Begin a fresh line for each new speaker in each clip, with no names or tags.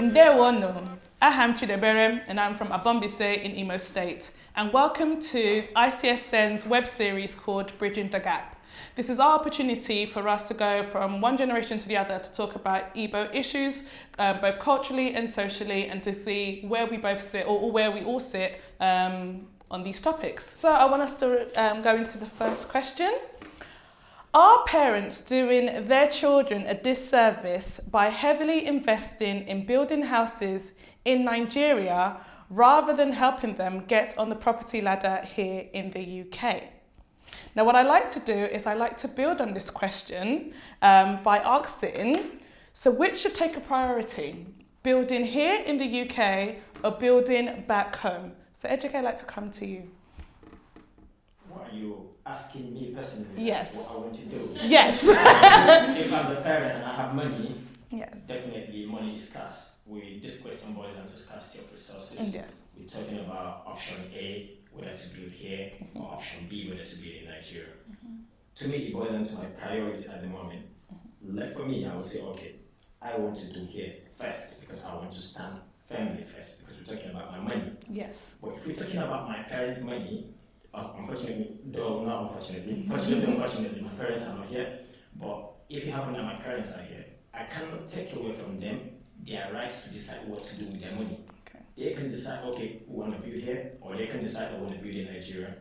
Ndewonu, I'm Chidebere and I'm from Abombise in Imo State, and welcome to ICSN's web series called Bridging the Gap. This is our opportunity for us to go from one generation to the other to talk about Igbo issues, both culturally and socially, and to see where we both sit, or where we all sit on these topics. So I want us to go into the first question. Are parents doing their children a disservice by heavily investing in building houses in Nigeria rather than helping them get on the property ladder here in the UK? Now, what I like to do is I like to build on this question by asking, so which should take a priority? Building here in the UK or building back home? So Ejike, I'd like to come to you.
What are you asking me personally?
Yes.
What I want to do?
Yes.
If I'm the parent and I have money,
Yes.
definitely money is scarce. This question boils down to scarcity of resources.
Yes.
We're talking about option A, whether to build here, or option B, whether to build in Nigeria. To me, it boils down to my priority at the moment. Like for me, I would say, okay, I want to do here first because I want to stand firmly first because we're talking about my money.
Yes.
But if we're talking about my parents' money, unfortunately, though not unfortunately, unfortunately, my parents are not here. But if it happens that my parents are here, I cannot take away from them their right to decide what to do with their money.
Okay.
They can decide, okay, we want to build here, or they can decide, I want to build in Nigeria.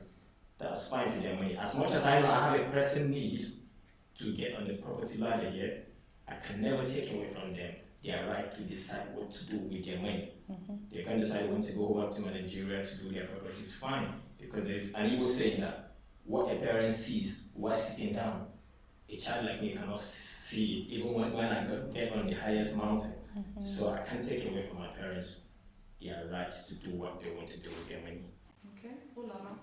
That's fine to their money. As much as I know I have a pressing need to get on the property ladder here, I can never take away from them their right to decide what to do with their money. They can decide they want to go back to Nigeria to do their properties, fine. Because there's an Igbo saying that what a parent sees while sitting down, a child like me cannot see it, even when I get on the highest mountain. So I can't take away from my parents their right to do what they want to do with their money.
Okay, Ulama.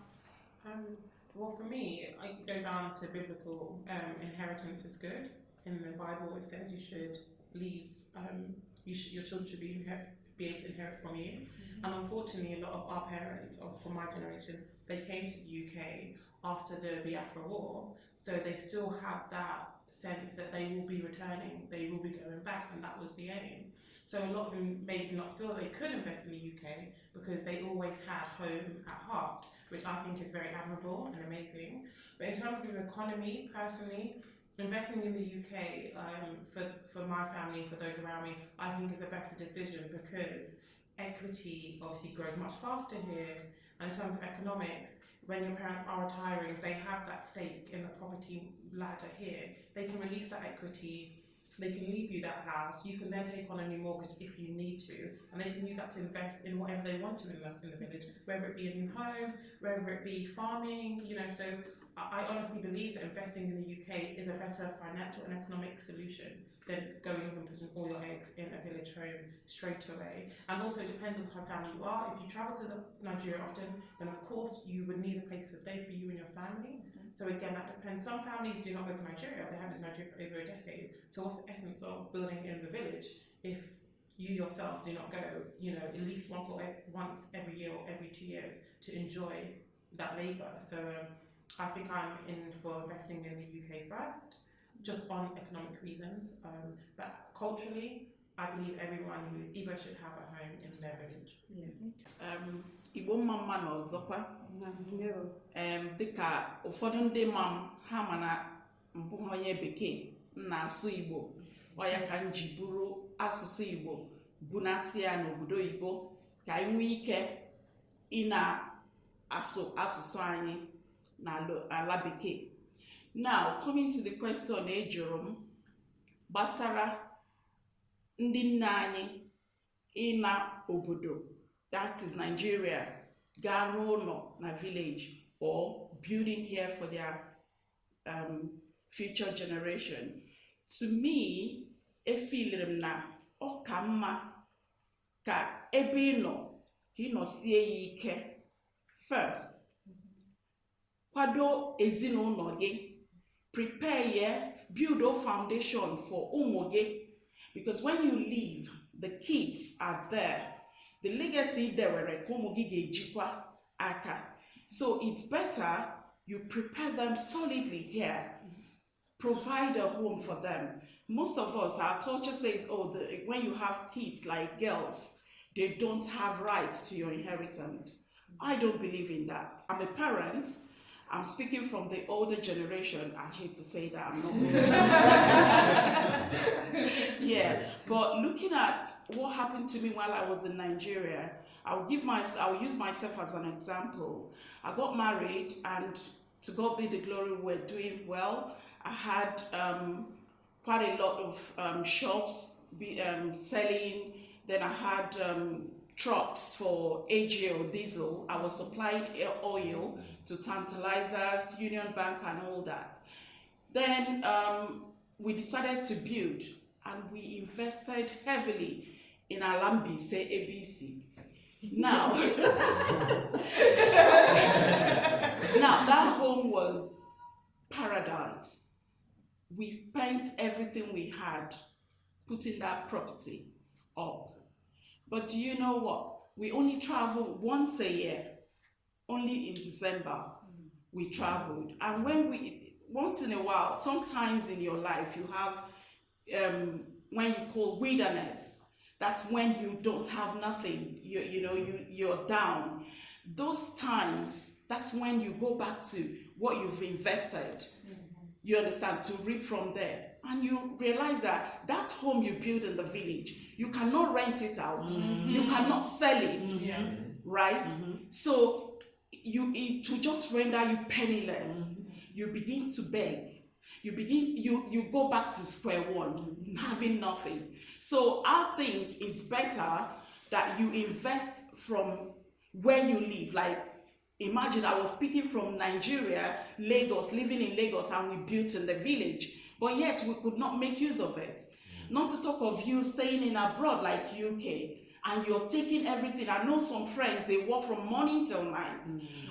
Well, for me, I go down to biblical inheritance is good. In the Bible, it says you should leave. Your children should be able to inherit from you. And unfortunately, a lot of our parents, or from my generation, they came to the UK after the Biafra War, so they still have that sense that they will be returning, they will be going back, and that was the aim. So a lot of them maybe not feel they could invest in the UK because they always had home at heart, which I think is very admirable and amazing. But in terms of the economy, personally, investing in the UK for my family, for those around me, I think is a better decision because equity obviously grows much faster here. And in terms of economics, when your parents are retiring, if they have that stake in the property ladder here, they can release that equity, they can leave you that house, you can then take on a new mortgage if you need to, and they can use that to invest in whatever they want to in the village, whether it be a new home, whether it be farming, so I honestly believe that investing in the UK is a better financial and economic solution than going and putting all your eggs in a village home straight away. And also it depends on the type of family you are. If you travel to Nigeria often, then of course you would need a place to stay for you and your family. So again, that depends. Some families do not go to Nigeria. They have been to Nigeria for over a decade. So what's the essence of building in the village if you yourself do not go, at least once every year or every 2 years to enjoy that labour? So I think I'm in for investing in the UK first, just on economic reasons. But culturally, I believe everyone who is Igbo should have a home in their village.
Igbo mma na ọzọkwa dịka ụfọdụ ndị ha mana mbụ onye bekee na-asụ Igbo, ọya ka m ji bụrụ asụsụ Igbo bunata ya n'obodo Igbo ka anyị nwee ike ị na-asụ asụsụ anyị n'ala bekee. Now, coming to the question ejụrụ m gbasara ndị nna anyị ịna obodo, that is Nigeria, gaa n'ụlọ na village or building here for their future generation. To me, efilere m na ọ ka mma ka ebe ị nọ ka ị nọsie ya ike first. Kwado ezinụlọ gị, prepare, build a foundation for ụmụ gị, because when you leave, the kids are there. The legacy there were ụmụ gị ga-ejikwa aka. So it's better you prepare them solidly here, provide a home for them. Most of us, our culture says, oh, when you have kids like girls, they don't have rights to your inheritance. I don't believe in that. I'm a parent. I'm speaking from the older generation. I hate to say that, I'm not older. Yeah, but looking at what happened to me while I was in Nigeria, I'll use myself as an example. I got married, and to God be the glory, we're doing well. I had quite a lot of shops selling. Then I had trucks for AGL diesel. I was supplying oil to Tantalizers, Union Bank, and all that. Then we decided to build, and we invested heavily in Alambi, say ABC. Now, that home was paradise. We spent everything we had putting that property up. But do you know what? We only travel once a year. Only in December we traveled. And once in a while, sometimes in your life you have when you call wilderness. That's when you don't have nothing. You're down. Those times, that's when you go back to what you've invested. You understand, to reap from there. And you realize that home you built in the village, you cannot rent it out. You cannot sell it, right? So to just render you penniless. You begin to beg. You go back to square one, having nothing. So I think it's better that you invest from where you live. Like, imagine I was speaking from Nigeria, Lagos, living in Lagos, and we built in the village. But yet we could not make use of it. Not to talk of you staying in abroad like UK, and you're taking everything. I know some friends, they work from morning till night.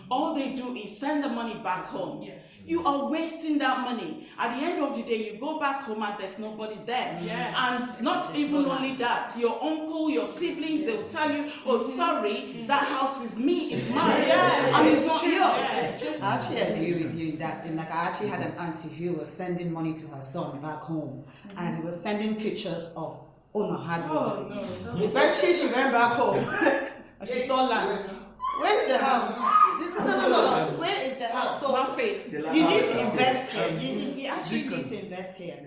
All they do is send the money back home.
Yes.
You are wasting that money. At the end of the day, you go back home and there's nobody there.
Yes.
And not even only that, your uncle, your siblings, they will tell you, oh, sorry, that house is me, it's mine.
Yes.
And it's not yours.
Yes.
I actually agree with you in that. And I actually had an auntie who was sending money to her son back home, and he was sending pictures of hard work. Eventually, she went back home and she saw land. Where's the house? No. Where is the house? So you need to invest here. You actually need to invest here.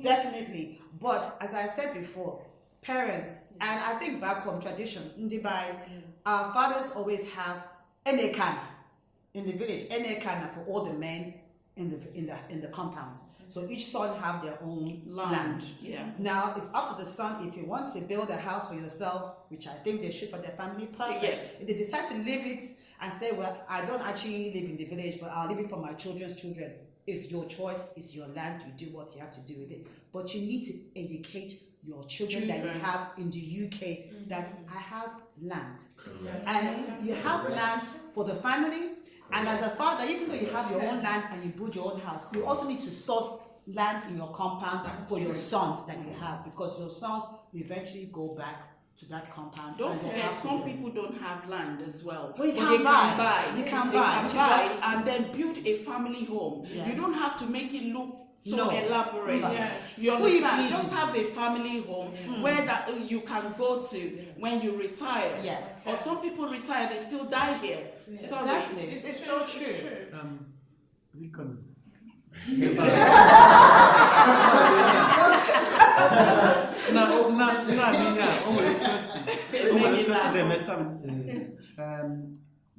Definitely. But as I said before, parents, and I think back home tradition, in Dubai, our fathers always have enekan in the village, enekan for all the men in the compound. So each son have their own land.
Yeah.
Now it's up to the son if you want to build a house for yourself, which I think they should for their family. Perfect.
Yes.
If they decide to leave it and say, well, I don't actually live in the village, but I'll leave it for my children's children. It's your choice. It's your land. You do what you have to do with it. But you need to educate your children that you have in the UK that I have land.
Yes.
And you have land for the family. And as a father, even though you have your own land and you build your own house, you also need to source land in your compound for your sons that you have, because your sons will eventually go back to that compound.
Don't forget, some people don't have land as well.
Well, you
But
can
they
buy. You can buy, which is what-
and then build a family home.
Yes.
You don't have to make it look so
No.
elaborate.
No.
Yes.
You
Well, you
understand?
need
Just
to.
have a family home where that you can go to when you retire.
Yes.
Or some people retire, they still die here. Sorry.
Exactly. It's so true.
Lincoln.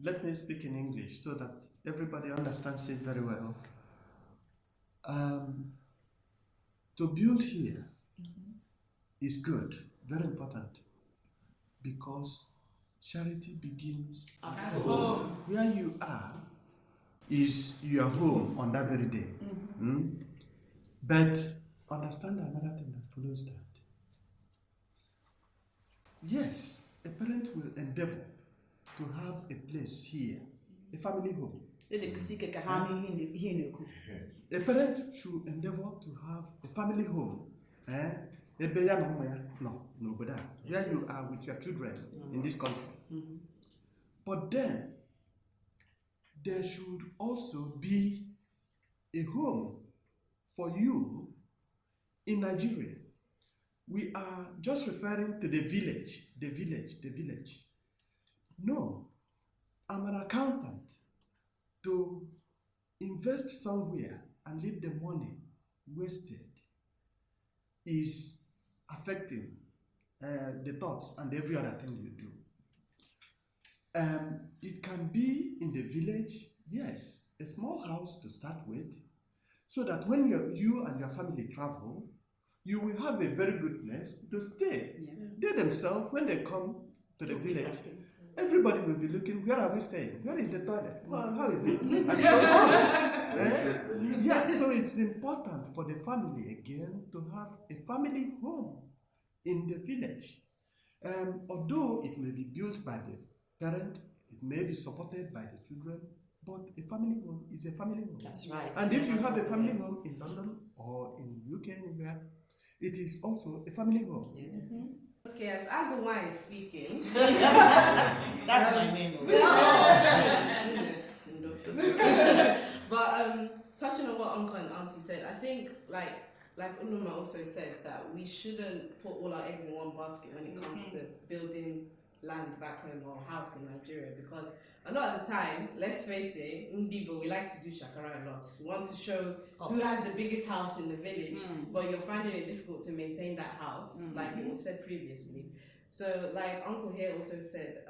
Let me speak in English so that everybody understands it very well. To build here is good, very important, because charity begins
At
home.
where you are is your home on that very day. But understand another thing that follows that. Yes, a parent will endeavor to have a place here, a family home. A parent should endeavor to have a family home. No, but where you are with your children in this country. But then, there should also be a home for you in Nigeria, we are just referring to the village, the village, the village. No, I'm an accountant. To invest somewhere and leave the money wasted is affecting the thoughts and every other thing you do. It can be in the village, yes, a small house to start with, so that when you and your family travel, you will have a very good place to stay.
Yes.
They themselves, when they come to the village, everybody will be looking, where are we staying? Where is the toilet? Well, how is it? And so on. Yeah, so it's important for the family again to have a family home in the village. Although it may be built by the parent, it may be supported by the children, but a family home is a family home.
That's right.
And if you have a family home in London or in UK, anywhere, it is also a family home.
Yes.
Okay, as Agawai is speaking.
That's my name.
But touching on what Uncle and Auntie said, I think like Uluma also said that we shouldn't put all our eggs in one basket when it comes to building land back home or house in Nigeria, because a lot of the time, let's face it, Ndibo, we like to do shakara a lot. We want to show who has the biggest house in the village, but you're finding it difficult to maintain that house, like it was said previously. So, like Uncle here also said,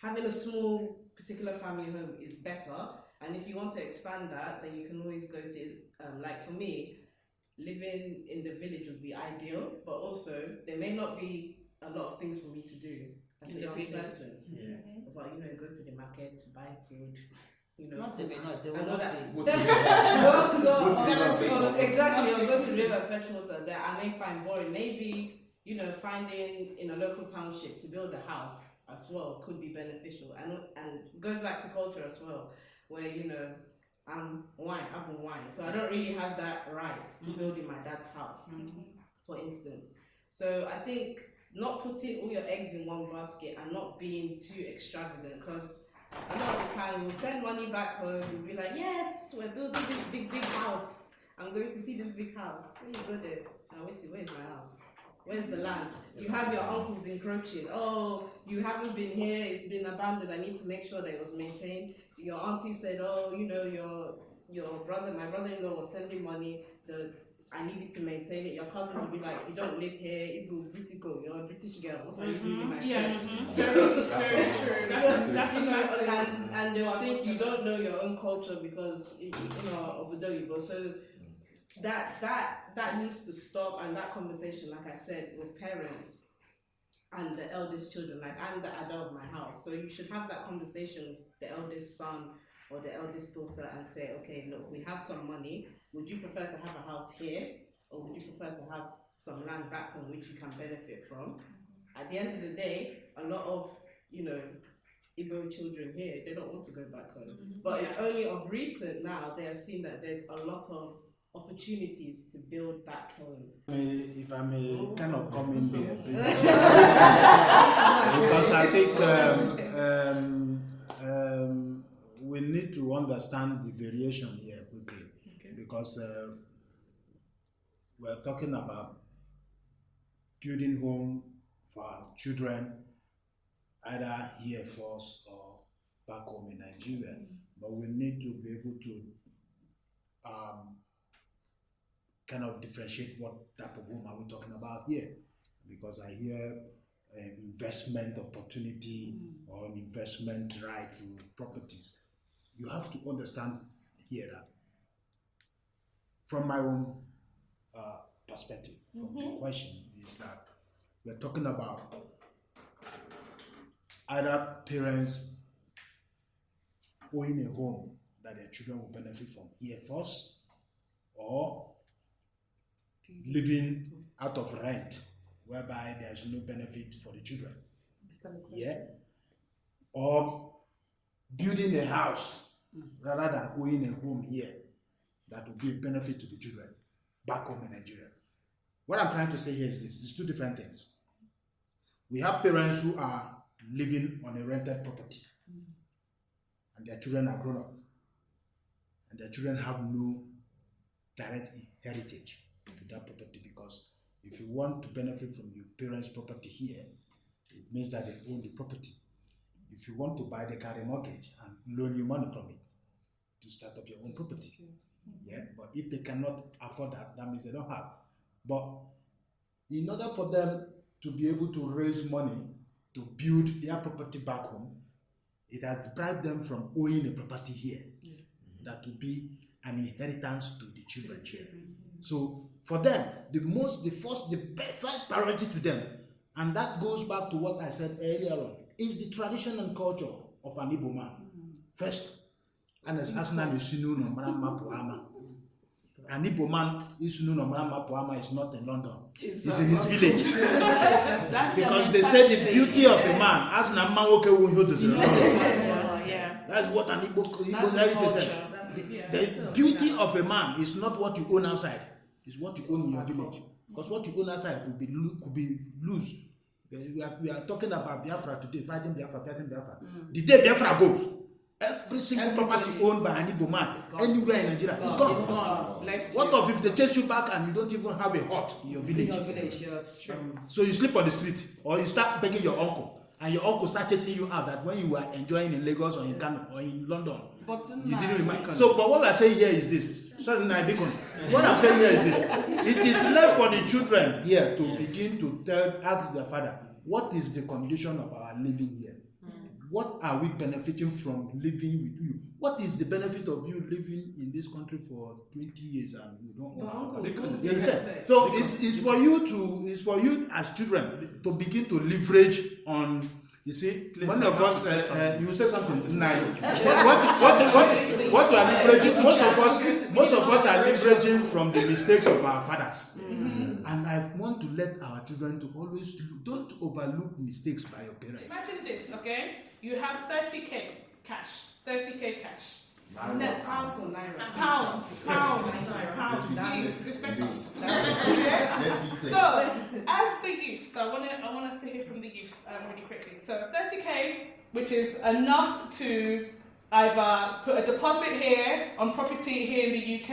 having a small particular family home is better, and if you want to expand that, then you can always go to, like for me, living in the village would be ideal, but also there may not be a lot of things for me to do as a young person.
Yeah.
But go to the market, buy food,
Not they may not, they
I
will
know
not
that.
be.
Exactly, or go to river, fetch water. That I may find boring. Maybe finding in a local township to build a house as well could be beneficial, and goes back to culture as well, where I'm white, so I don't really have that right to build in my dad's house, for instance. So I think not putting all your eggs in one basket and not being too extravagant, because a lot of the time we'll send money back home, we'll be like, yes, we're building this big house, I'm going to see this big house. When you go there, where's my house? Where's the land? You have your uncles encroaching. Oh, you haven't been here, it's been abandoned, I need to make sure that it was maintained. Your auntie said, oh, your brother, my brother-in-law was sending money, I needed to maintain it. Your cousins will be like, you don't live here, you're a British girl, what are you doing in my
Yes.
place?
Very true. That's a massive.
And they'll think you don't know your own culture because Obodoyibo. So that needs to stop, and that conversation, like I said, with parents and the eldest children. Like, I'm the adult of my house, so you should have that conversation with the eldest son or the eldest daughter and say, okay, look, we have some money. Would you prefer to have a house here, or would you prefer to have some land back home which you can benefit from? At the end of the day, a lot of Igbo children here, they don't want to go back home. But it's only of recent now they have seen that there's a lot of opportunities to build back home.
If I may kind of come in there, please. Because I think we need to understand the variation here quickly. Okay. Because we're talking about building home for our children, either here first or back home in Nigeria. But we need to be able to kind of differentiate what type of home are we talking about here, because I hear investment opportunity or an investment right to properties. You have to understand here that from my own perspective, from the question is that we're talking about either parents owning a home that their children will benefit from here first, or living out of rent whereby there's no benefit for the children. Yeah? Or building a house rather than owning a home here that will be a benefit to the children back home in Nigeria. What I'm trying to say here is this: it's two different things. We have parents who are living on a rented property and their children are grown up and their children have no direct heritage to that property, because if you want to benefit from your parents' property here, it means that they own the property. If you want to buy, they can remortgage and loan you money from it to start up your own property. Yeah, but if they cannot afford that, that means they don't have. But in order for them to be able to raise money to build their property back home, it has deprived them from owning a property here. That will be an inheritance to the children here. So for them, the first priority to them, and that goes back to what I said earlier on, is the tradition and culture of an Igbo man. First, and as Asnan Isunu no Marama Puama. An Igbo man Isunu no Marama Puama is not in London. He's in his village. Because they say the beauty of a man, as Namawoke Wuhodo. That's what an Igbo heritage says. The beauty of a man is not what you own outside, it's what you own in your village. Because what you own outside could be loose. We are talking about Biafra today, fighting Biafra. The day Biafra goes, every single property owned by an Igbo man anywhere in Nigeria is gone. What of if they chase you back and you don't even have a hut in your village?
Yes, true.
So you sleep on the street, or you start begging your uncle, and your uncle start chasing you out. That when you were enjoying in Lagos or in Kano or in London, you didn't remember. So, but what I'm saying here is this. Sorry, what I'm saying here is this. It is left for the children here to begin to ask their father, what is the condition of our living here? What are we benefiting from living with you? What is the benefit of you living in this country for 20 years and you don't own? You understand? So it's for you as children to begin to leverage on. You see, one of us, you say something. What you are leveraging? Most of us are leveraging from the mistakes of our fathers. And I want to let our children to always don't overlook mistakes by your parents.
Imagine this, okay? You have 30k cash.
No, pounds or naira?
Pounds. Please respect us. So, as the youth, so I want us to hear from the youth really quickly. So, 30k, which is enough to either put a deposit here on property here in the UK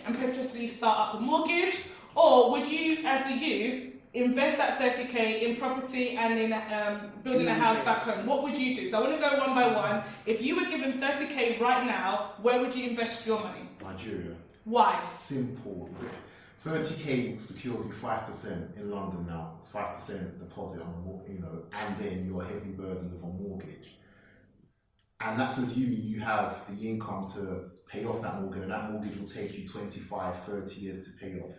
and potentially start up a mortgage, or would you, as the youth, invest that 30k in property and in building a house back home? What would you do? So I want to go one by one. If you were given 30k right now, where would you invest your money?
Nigeria.
Why?
Simple. 30k secures you 5% in London now. It's 5% deposit on, and then you're heavily burdened with a mortgage. And that's assuming you have the income to pay off that mortgage, and that mortgage will take you 25, 30 years to pay off.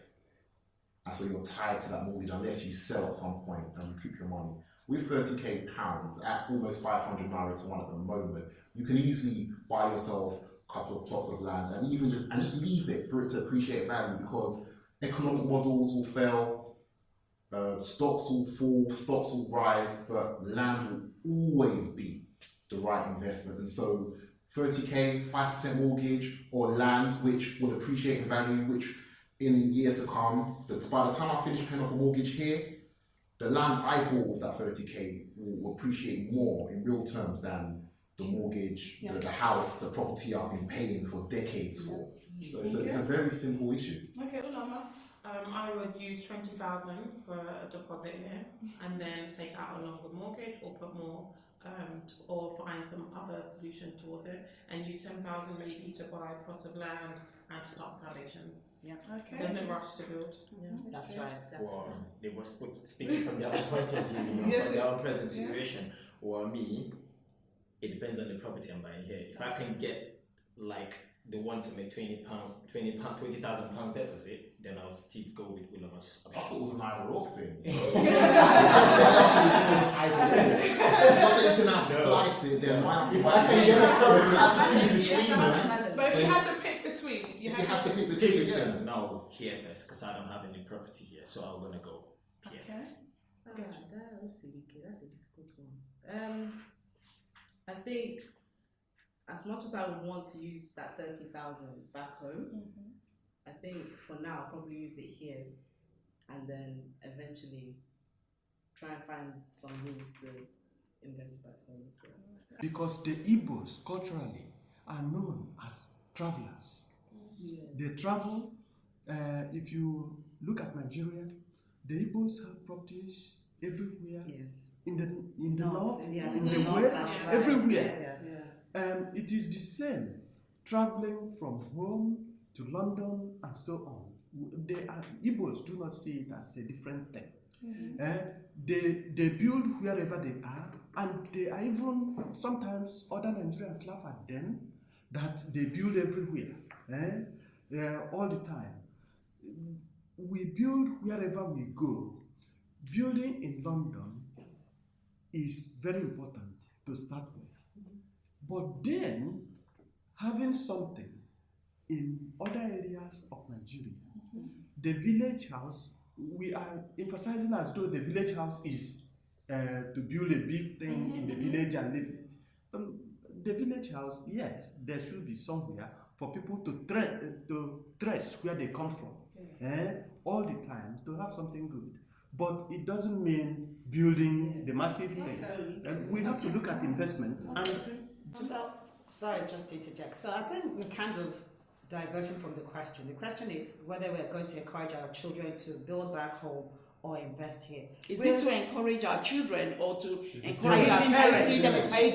And so you're tied to that mortgage unless you sell at some point and recoup your money. With 30k pounds at almost 500 naira to one at the moment, you can easily buy yourself a couple of plots of land and even just leave it for it to appreciate value, because economic models will fail, stocks will fall, stocks will rise, but land will always be the right investment. And so 30k, 5% mortgage, or land which will appreciate in value, which in years to come, by the time I finish paying off a mortgage here, the land I bought with that 30k will appreciate more in real terms than the mortgage, the house, the property I've been paying for decades for. So it's a very simple issue.
Okay, Ulama.
I would use 20,000 for a deposit here, and then take out a longer mortgage, or put more, or find some other solution towards it, and use 10,000 maybe to buy a plot of land and to start foundations.
Yeah.
Okay.
There's no rush to build.
That's right.
They were speaking from their own point of view,
Yes,
from their own present situation. Or me, it depends on the property I'm buying here. If I can get like the one to make £20,000 deposit, then I'll still go with Ulama's
I thought it
option.
was an either or thing. It wasn't you can now slice it, then why not?
If I can get a
property,
But if you had to pick between,
if you had to pick between the two,
no, here first, because I don't have any property here, so I'm gonna go here first.
That's silly. That's a difficult one. I think as much as I would want to use that 30,000 back home, I think for now I'll probably use it here, and then eventually try and find some means to invest back home as well.
Because the Igbos culturally are known as travelers.
Yeah.
They travel. If you look at Nigeria. The Igbos have properties everywhere.
Yes.
In the north,
yes,
in the
north,
west,
that's right.
everywhere.
Yes.
It is the same, traveling from home to London and so on. Igbos do not see it as a different thing. They build wherever they are, and they are even, sometimes other Nigerians laugh at them that they build everywhere, all the time. We build wherever we go. Building in London is very important to start with. But then, having something in other areas of Nigeria, the village house, we are emphasizing as though the village house is to build a big thing in the village and live it. The village house, yes, there should be somewhere for people to trace where they come from, all the time, to have something good. But it doesn't mean building the massive thing. We have to look at investment.
So, sorry, just to interject. So I think we're kind of diverging from the question. The question is whether we're going to encourage our children to build back home or invest here.
Is it to encourage our children or to encourage our parents?
Are you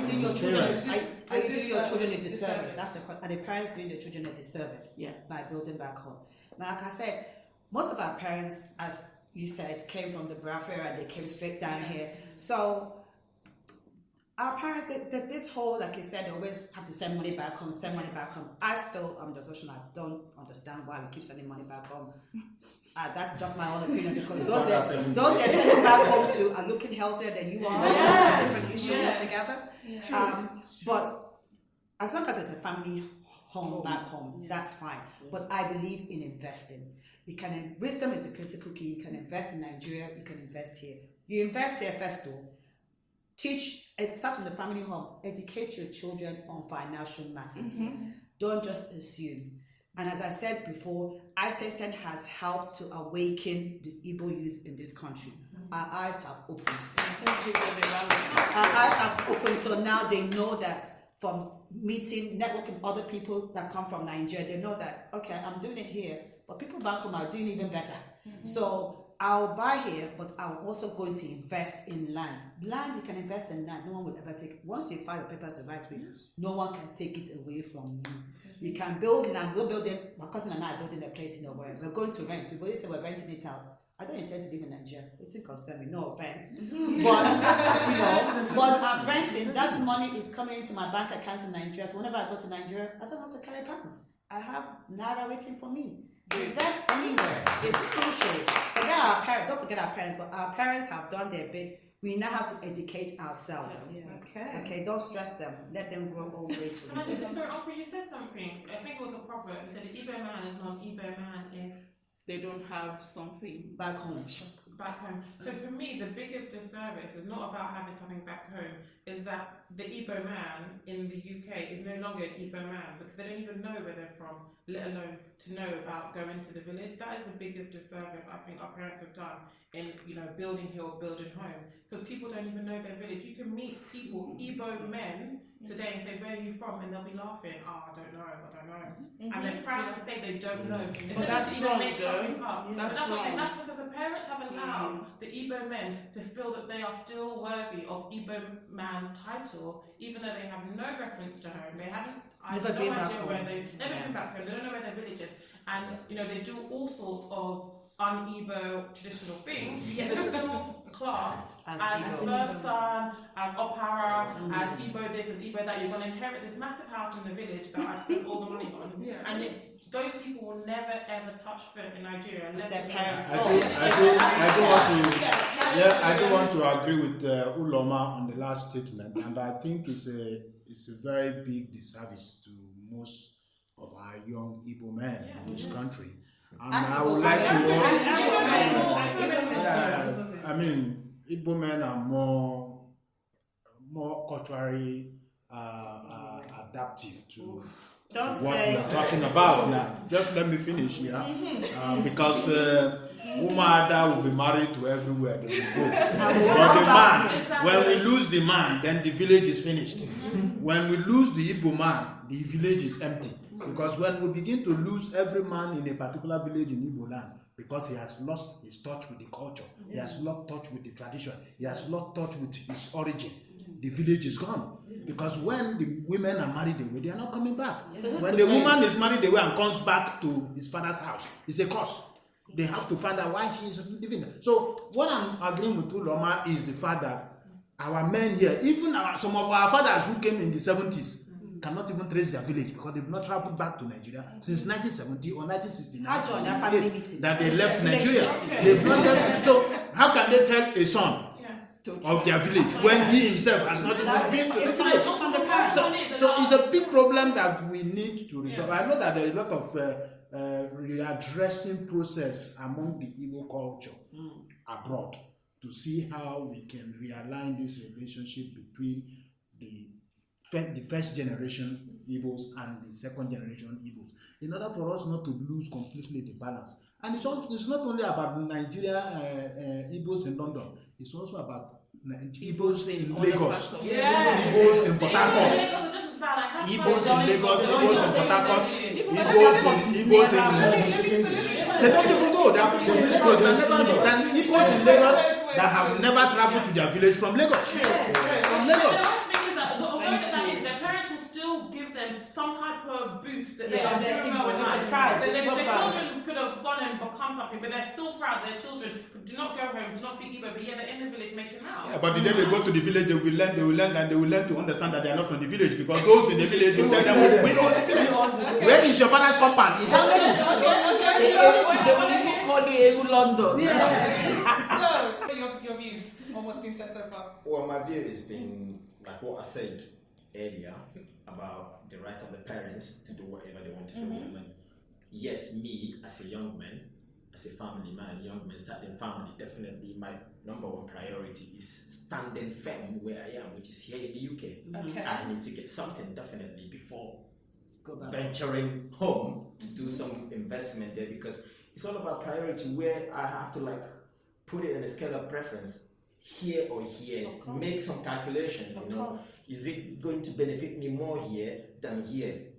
doing your children a disservice? That's the question. Are the parents doing the children a disservice by building back home? Now, like I said, most of our parents, as you said, came from the Biafra and they came straight down here. So our parents, there's this whole, like you said, they always have to send money back home, I still, I'm just I don't understand why we keep sending money back home. That's just my own opinion, because those they're sending back home to are looking healthier than you are. But as long as it's a family home back home, that's fine. But I believe in investing. Wisdom is the principal key. You can invest in Nigeria, you can invest here. You invest here first though. It starts from the family home. Educate your children on financial matters. Don't just assume. And as I said before, ICSN has helped to awaken the Igbo youth in this country. Our eyes have opened. So now they know that from meeting, networking other people that come from Nigeria, they know that, okay, I'm doing it here, but people back home are doing even better. So I'll buy here, but I'm also going to invest in land. Land, you can invest in land. No one will ever take it. Once you file your papers the right way, no one can take it away from you. You can build land. We're building, my cousin and I are building a place in Owerri. We're going to rent. We've already said we're renting it out. I don't intend to live in Nigeria. It didn't concern me, no offense. But I'm renting. That money is coming into my bank account in Nigeria. So whenever I go to Nigeria, I don't have to carry pounds. I have Naira waiting for me. Invest anywhere. It's crucial. Don't forget our parents, but our parents have done their bit. We now have to educate ourselves. Okay, don't stress them. Let them grow old gracefully.
Sorry, Uncle, you said something. I think it was a proverb. You said an Igbo man is not an Igbo man if
they don't have something
back home.
So for me, the biggest disservice is not about having something back home, is that the Igbo man in the UK is no longer an Igbo man because they don't even know where they're from, let alone to know about going to the village. That is the biggest disservice I think our parents have done in building here or building home, because people don't even know their village. You can meet people, Igbo men today, and say, where are you from? And they'll be laughing, I don't know. And they're proud to say they don't know.
But that's wrong,
That's because the parents have allowed the Igbo men to feel that they are still worthy of Igbo man title, even though they have no reference to home. They haven't
never been back home.
Never been back home. They don't know where their village is. And they do all sorts of un-Igbo traditional things, yet they're still classed as first son, as opera, as Igbo this, as Igbo that. You're going to inherit this massive house in the village that I've spent all the money on. And those people will never ever touch foot in Nigeria unless their parents.
I do want to agree with Uloma on the last statement, and I think it's a very big disservice to most of our young Igbo men in this country. And I would like to Igbo men are more culturally adaptive to what we are talking about now. Just let me finish here, because Umada will be married to everywhere they will go. But the man, when we lose the man, then the village is finished. When we lose the Igbo man, the village is empty. Because when we begin to lose every man in a particular village in Igbo land, because he has lost his touch with the culture, he has lost touch with the tradition, he has lost touch with his origin, the village is gone. Because when the women are married away, they are not coming back. When the woman is married away and comes back to his father's house, it's a curse. They have to find out why she is living there. So what I'm agreeing with Uloma is the fact that our men here, even some of our fathers who came in the 70s, cannot even trace their village because they've not traveled back to Nigeria since 1970 or 1969 that they left Nigeria. They've not left. So how can they tell a son of their village when he himself has not even been to the village? So it's a big problem that we need to resolve. I know that there is a lot of readdressing process among the Igbo culture abroad to see how we can realign this relationship between the first generation Igbos and the second generation Igbos, in order for us not to lose completely the balance. And it's not only about Nigeria Igbos in London, it's also about Igbos in Lagos, Igbos in Port Harcourt, Igbos in Lagos, Igbos in Port Harcourt, Igbos in they don't even know. There are people in Lagos that Igbos in Lagos that have never traveled to their village from Lagos. From Lagos.
Some type of boost that they are still proud. The children could have gone and become something, but they're still proud. Their children do not go home, do not speak Igbo, but yeah, they're in the village making out.
Yeah, but the day they go to the village, they will learn to understand that they are not from the village, because those in the village will tell them, we own the village. Where is your father's compound? It's not
They will even call you London.
So, your views on what's been said so far?
Well, my view has been like what I said earlier about the right of the parents to do whatever they want to do with them. Yes, me as a young man, as a family man, young man starting family, definitely my number one priority is standing firm where I am, which is here in the UK.
Okay.
I need to get something definitely before venturing home to do some investment there, because it's all about priority where I have to like put it in a scale of preference. Here or here, make some calculations, you know. Is it going to benefit me more here than here?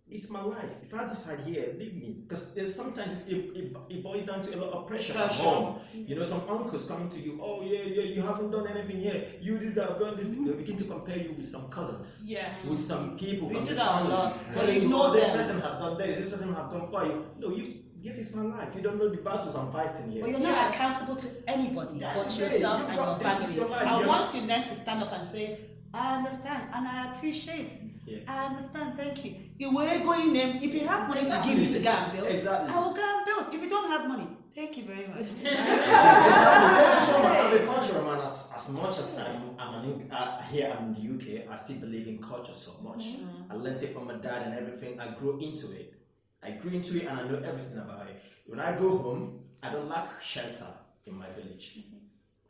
It's my life. If I decide here, leave me. Because sometimes it boils down to a lot of pressure from home. You know, some uncles coming to you, oh yeah, you haven't done anything here. You this guy have done this. They begin to compare you with some cousins.
Yes.
With some people from
do
this
that a
family.
lot.
Well, you know, this person have done this person have done for you. No, this is my life. You don't know the battles I'm fighting here.
But you're not accountable to anybody but yourself and your family. And once you learn to stand up and say, I understand and I appreciate.
Yeah.
I understand, thank you. You will go in them. If you have money to give me to go and build,
Exactly.
I will go and build. If you don't have money, thank you very much.
I'm a cultural man. As much as here I'm in the UK, I still believe in culture so much. I learned it from my dad and everything. I grew into it. And I know everything about it. When I go home, I don't lack shelter in my village.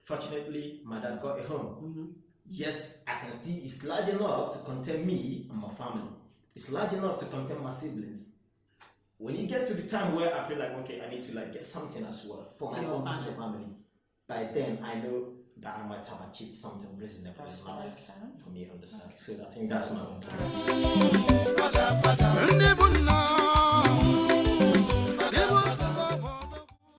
Fortunately, my dad got a home. Yes, I can still, it's large enough to contain me and my family. It's large enough to contain my siblings. When it gets to the time where I feel like, okay, I need to like get something as well for my own family, by then I know that I might have achieved something reasonable enough for me on the side. So I think that's my own plan.